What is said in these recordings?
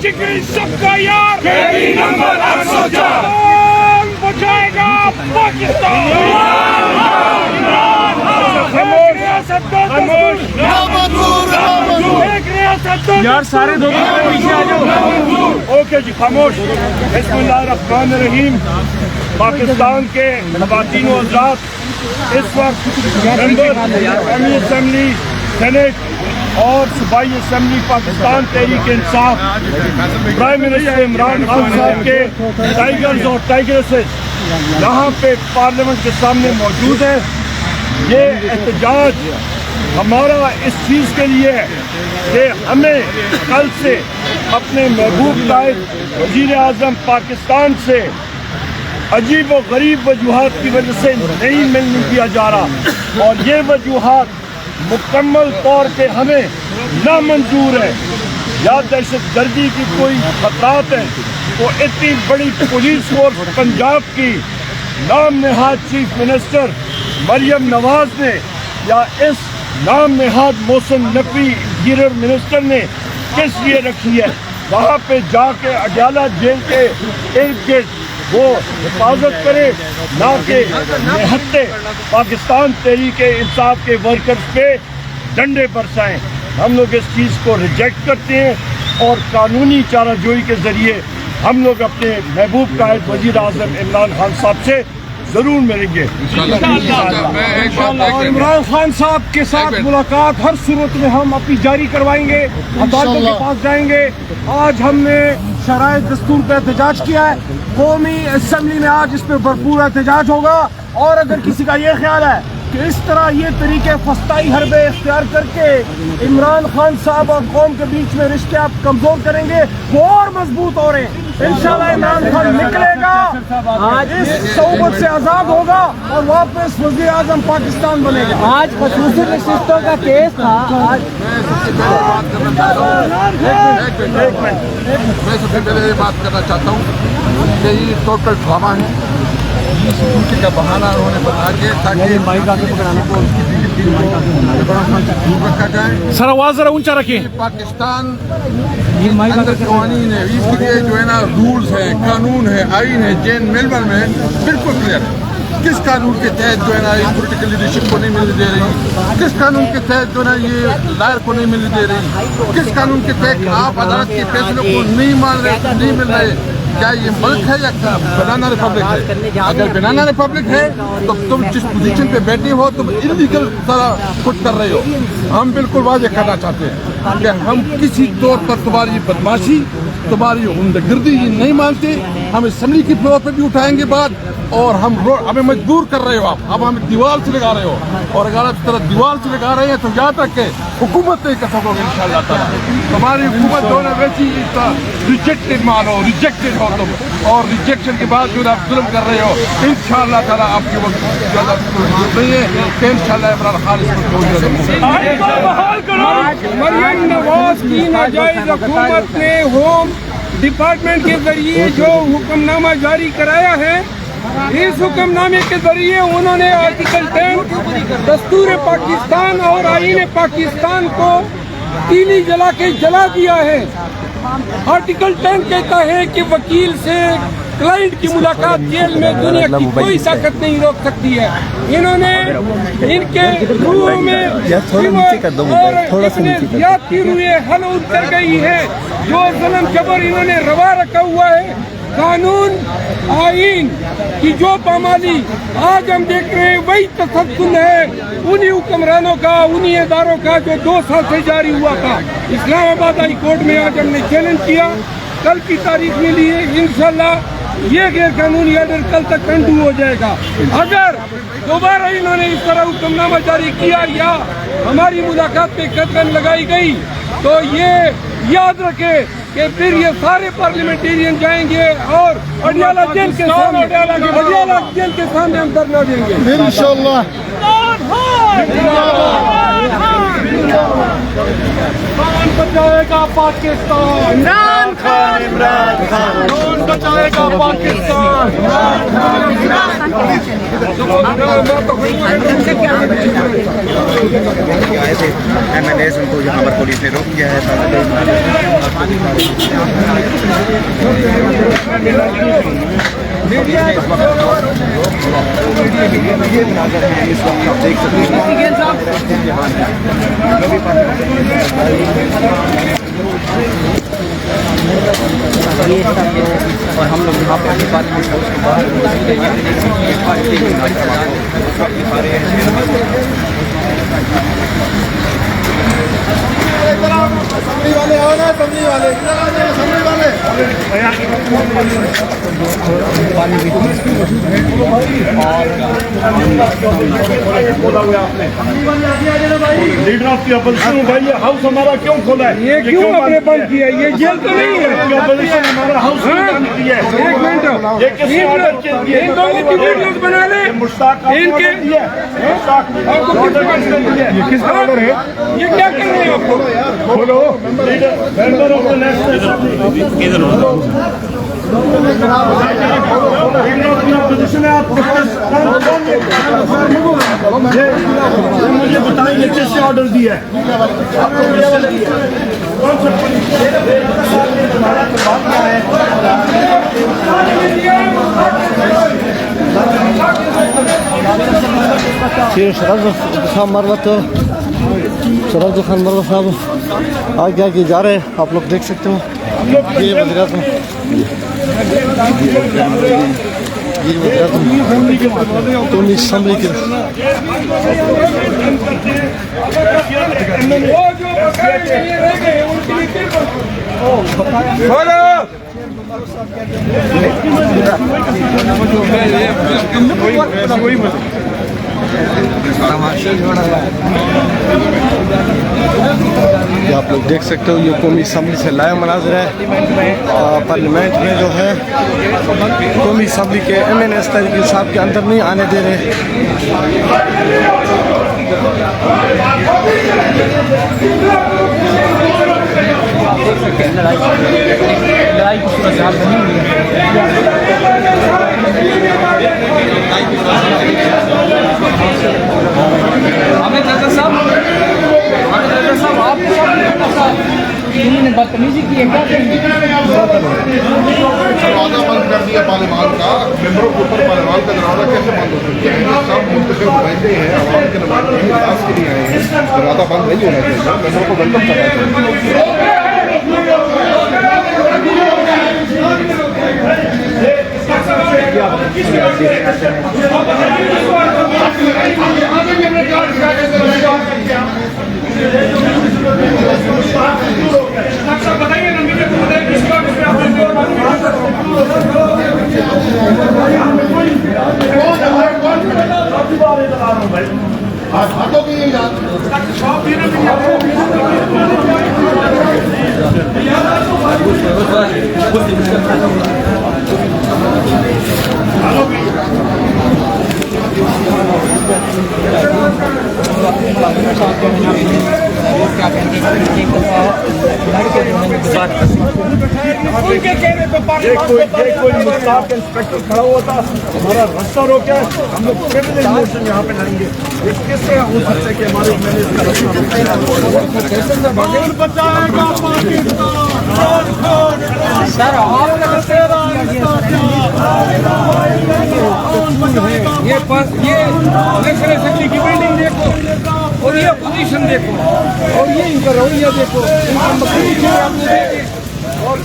जिगरी सबका यार नंबर 804 कौन बचाएगा पाकिस्तान। यार सारे दो पीछे आ जाओ। ओके जी खामोश। बिस्मिल्लाहिर्रहमानिर्रहीम। पाकिस्तान के ख़वातीन व हज़रात, इस वक्त मेंबर असेंबली, सेनेट और सूबाई assembly Pakistan Tehreek Insaf prime minister Imran Khan साहब के टाइगर्स और टाइगरेसेस यहाँ पे पार्लियामेंट के सामने मौजूद है। ये एहतजाज हमारा इस चीज़ के लिए है कि हमें कल से अपने महबूब कायद वज़ीर आज़म पाकिस्तान से अजीब व गरीब वजूहात की वजह से नहीं मिलने दिया जा रहा, और ये वजूहात मुकम्मल तौर पे हमें नामंजूर है। या दहशत गर्दी की कोई खतरात है तो इतनी बड़ी पुलिस फोर्स पंजाब की नाम नहाद चीफ मिनिस्टर मरियम नवाज ने या इस नाम नहाद मोहसिन नकवी गिरर मिनिस्टर ने किस लिए रखी है। वहाँ पे जाके अडयाला जेल के इर्द गिर्द वो हिफाजत करे, ना कि निहत्ते पाकिस्तान तहरीक इंसाफ के वर्कर्स पे डंडे बरसाएं। हम लोग इस चीज़ को रिजेक्ट करते हैं और कानूनी चाराजोई के ज़रिए हम लोग अपने महबूब कायद वज़ीर आज़म इमरान खान साहब से ज़रूर मिलेंगे। और इमरान खान साहब के साथ मुलाकात हर सूरत में हम अपनी जारी करवाएंगे, अदालतों के पास जाएंगे। आज हमने शराय दस्तूर पर एहतजाज किया है, कौमी असेंबली में आज इस पर भरपूर एहतजाज होगा। और अगर किसी का ये ख्याल है कि इस तरह ये तरीके फस्ताई हरबे इख्तियार करके इमरान खान साहब और कौम के बीच में रिश्ते आप कमजोर करेंगे, वो और मजबूत हो रहे हैं। इंशाल्लाह इमरान खान निकलेगा, इस सोबत से आज़ाद होगा और वापस वज़ीर आज़म पाकिस्तान बनेगा। आज खसूसी नशिस्तों का केस था। मैं सबसे पहले ये बात करना चाहता हूँ कि ये टोटल ड्रामा है। सिक्योरिटी का बहाना उन्होंने बना के ताकि रखा जाए। सर आवाज जरा ऊंचा रखिए। पाकिस्तान अंदर कानून है, इसलिए जो है ना रूल्स है, कानून है, आइन है, जेन मेलबर्न में बिल्कुल क्लियर है किस कानून के तहत जो है ना ये पॉलिटिकल लीडरशिप को नहीं मिलने दे रही, किस कानून के तहत जो है ना ये लायर को नहीं मिलने दे रही, किस कानून के तहत आप अदालत के फैसलों को नहीं मान रहे, नहीं मिल रहे। क्या ये मुल्क है या बनाना रिपब्लिक है? अगर बनाना रिपब्लिक है तो तुम जिस पोजीशन पे बैठे हो तुम इलीगल तरह कुछ कर रहे हो। हम बिल्कुल वाज़ेह करना चाहते हैं कि हम किसी तौर पर तुम्हारी बदमाशी, तुम्हारी गुंडागर्दी नहीं मानते। हम असेंबली की फ्लोर पर भी उठाएंगे बात, और हमें मजबूर कर रहे हो आप, अब हमें दीवार से लगा रहे हो। और अगर आप इस तरह दीवार से लगा रहे हैं तो याद रखें हुकूमत नहीं कर सकोगे इंशाअल्लाह ताला। तुम्हारी हुकूमत होना वैसी रिजेक्टेड मानो, रिजेक्टेड हो तुम, और रिजेक्शन के बाद जो आप जुल्म कर रहे हो इंशाअल्लाह ताला आपके वक्त ज़्यादा नहीं है कि इंशाअल्लाह इमरान खान मरियम नवाज की नाजायज हुकूमत ने होम डिपार्टमेंट के जरिए जो हुक्मनामा जारी कराया है, इस हुक्मनामे के जरिए उन्होंने आर्टिकल 10 दस्तूर पाकिस्तान और आईन पाकिस्तान को तीली जला के जला दिया है। आर्टिकल 10 कहता है कि वकील से क्लाइंट की मुलाकात जेल में दुनिया की कोई ताकत नहीं रोक सकती है। इन्होंने इनके रूह में ज्यादती रुए हल उतर गई है। जो जुल्म जबर इन्होंने रवा रखा हुआ है, कानून आईन की जो पामाली आज हम देख रहे हैं वही तसद्दुद है उन्हीं हुक्मरानों का, उन्हीं इदारों का जो 2 साल से जारी हुआ था। इस्लामाबाद हाई कोर्ट में आज हमने चैलेंज किया, कल की तारीख मिली है, इंशाल्लाह ये गैर कानूनी ऑर्डर कल तक अंडू हो जाएगा। अगर दोबारा इन्होंने इस तरह हुक्मनामा जारी किया या हमारी मुलाकात पे कदम लगाई गई तो ये याद रखे कि फिर ये सारे पार्लियामेंटेरियन जाएंगे और अडयाला जेल के सामने हम धरना देंगे इंशाअल्लाह। कौन बचाएगा पाकिस्तान? खान इमरान खान कौन बचाएगा पाकिस्तान? आए थे MLAs, उनको यहाँ पर पुलिस ने रोक किया है। इस वक्त आप देख सकते हैं और हम लोग यहाँ पे अपनी बात में उसके बाद वाले आओ ना, समझी वाले लीडर ऑफ द अपोजिशन भाई, ये हाउस हमारा क्यों खोला है? ये क्यों आपने बंद किया? ये जेल तो नहीं है। अपोजिशन हमारा हाउस क्यों बंद किया है? एक मिनट, ये किस ऑर्डर के दिए? इन लोगों की वीडियोस बना ले। मुश्ताक इनके ये किसका ऑर्डर है? ये क्या कर रहे हैं आपको? बोलो, member of the national opposition है। आप मुझे बताइए किसने ऑर्डर दिया है? शरद खान मरवत साहब आगे आगे जा रहे हैं, आप लोग देख सकते हो। ये वज़ीर-ए-आज़म कौमी असम्बली के ये आप लोग देख सकते हो, ये कौमी असम्बली से लाइव मनाज़र है। पार्लियामेंट में जो है कौमी असम्बली के MNS तरीके साहब के अंदर नहीं आने दे रहे। लड़ाई की सूरत हाल बनी हुई है। आमिर रजा साहब, इन्होंने बदतमीजी की है, क्या करेंगे? दरवाजा बंद कर दिया पार्लियामान का। मेंबरों के ऊपर पार्लियामान का दरवाजा कैसे बंद हो सकता है? सब मुंतखब नुमाइंदे हैं, आवाम के नुमाइंदे हैं, इजलास के लिए आए हैं। दरवाजा बंद नहीं होना चाहिए, मेंबरों को वेलकम करना चाहिए। हाथों की उनके कहने पे कोई मुश्ताक इंस्पेक्टर खड़ा हुआ था, हमारा रास्ता रोका है, हम लोग प्रिविलेज मोशन यहाँ पे लड़ेंगे। ये किस तरह हो सकता है कि हमारे मैंने इसका रास्ता बचाएगा सर ये नेशनल असेंबली की बिल्डिंग देखो और ये पोजीशन देखो और ये इनका रवैया देखो, इनका मकसद आपने देखे और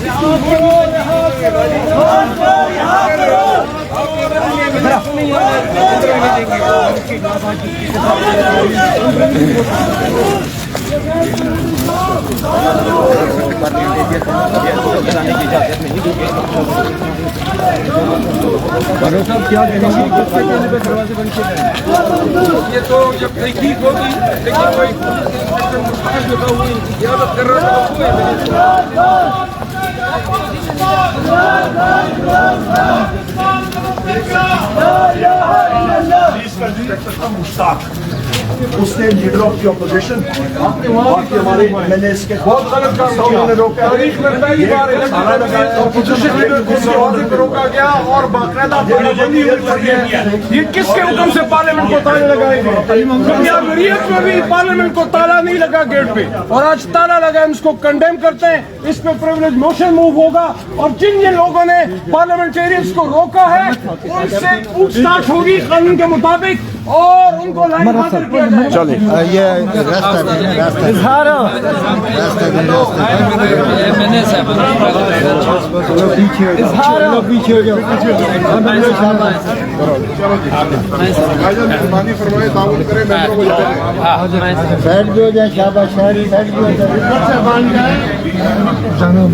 क्या दरवाजे बंद किए गए? ये तो जब तहकीक होगी, लेकिन कोई इजाजत कर रहा मुश्ताक उसने लीडर ऑफ द ऑपोजिशन बाकी हमारे MNAs के बहुत गलत काम किया। उन्होंने रोका तारीख में पहली बार ऑपोजिशन लीडर को आवाज़ पे रोका गया और बाकायदा ये किसके हुक्म से पार्लियामेंट को ताले लगाए गए? दुनिया शरीयत में भी पार्लियामेंट को ताला नहीं लगा गेट पे, और आज ताला लगा, हम इसको कंडेम करते हैं। इस पे प्रिविलेज मोशन मूव होगा और जिन जिन लोगों ने पार्लियामेंटेरियंस को रोका है उनसे पूछताछ होगी कानून के मुताबिक और उनको लाइन हासिल किया जाएगा। चलिए ये इजहार पीछे हो जाओ। मेहरबानी फरमाए ताउन करें मेंबरों को साइड भी हो जाए, शाबाश, साइड भी हो जाए। चलो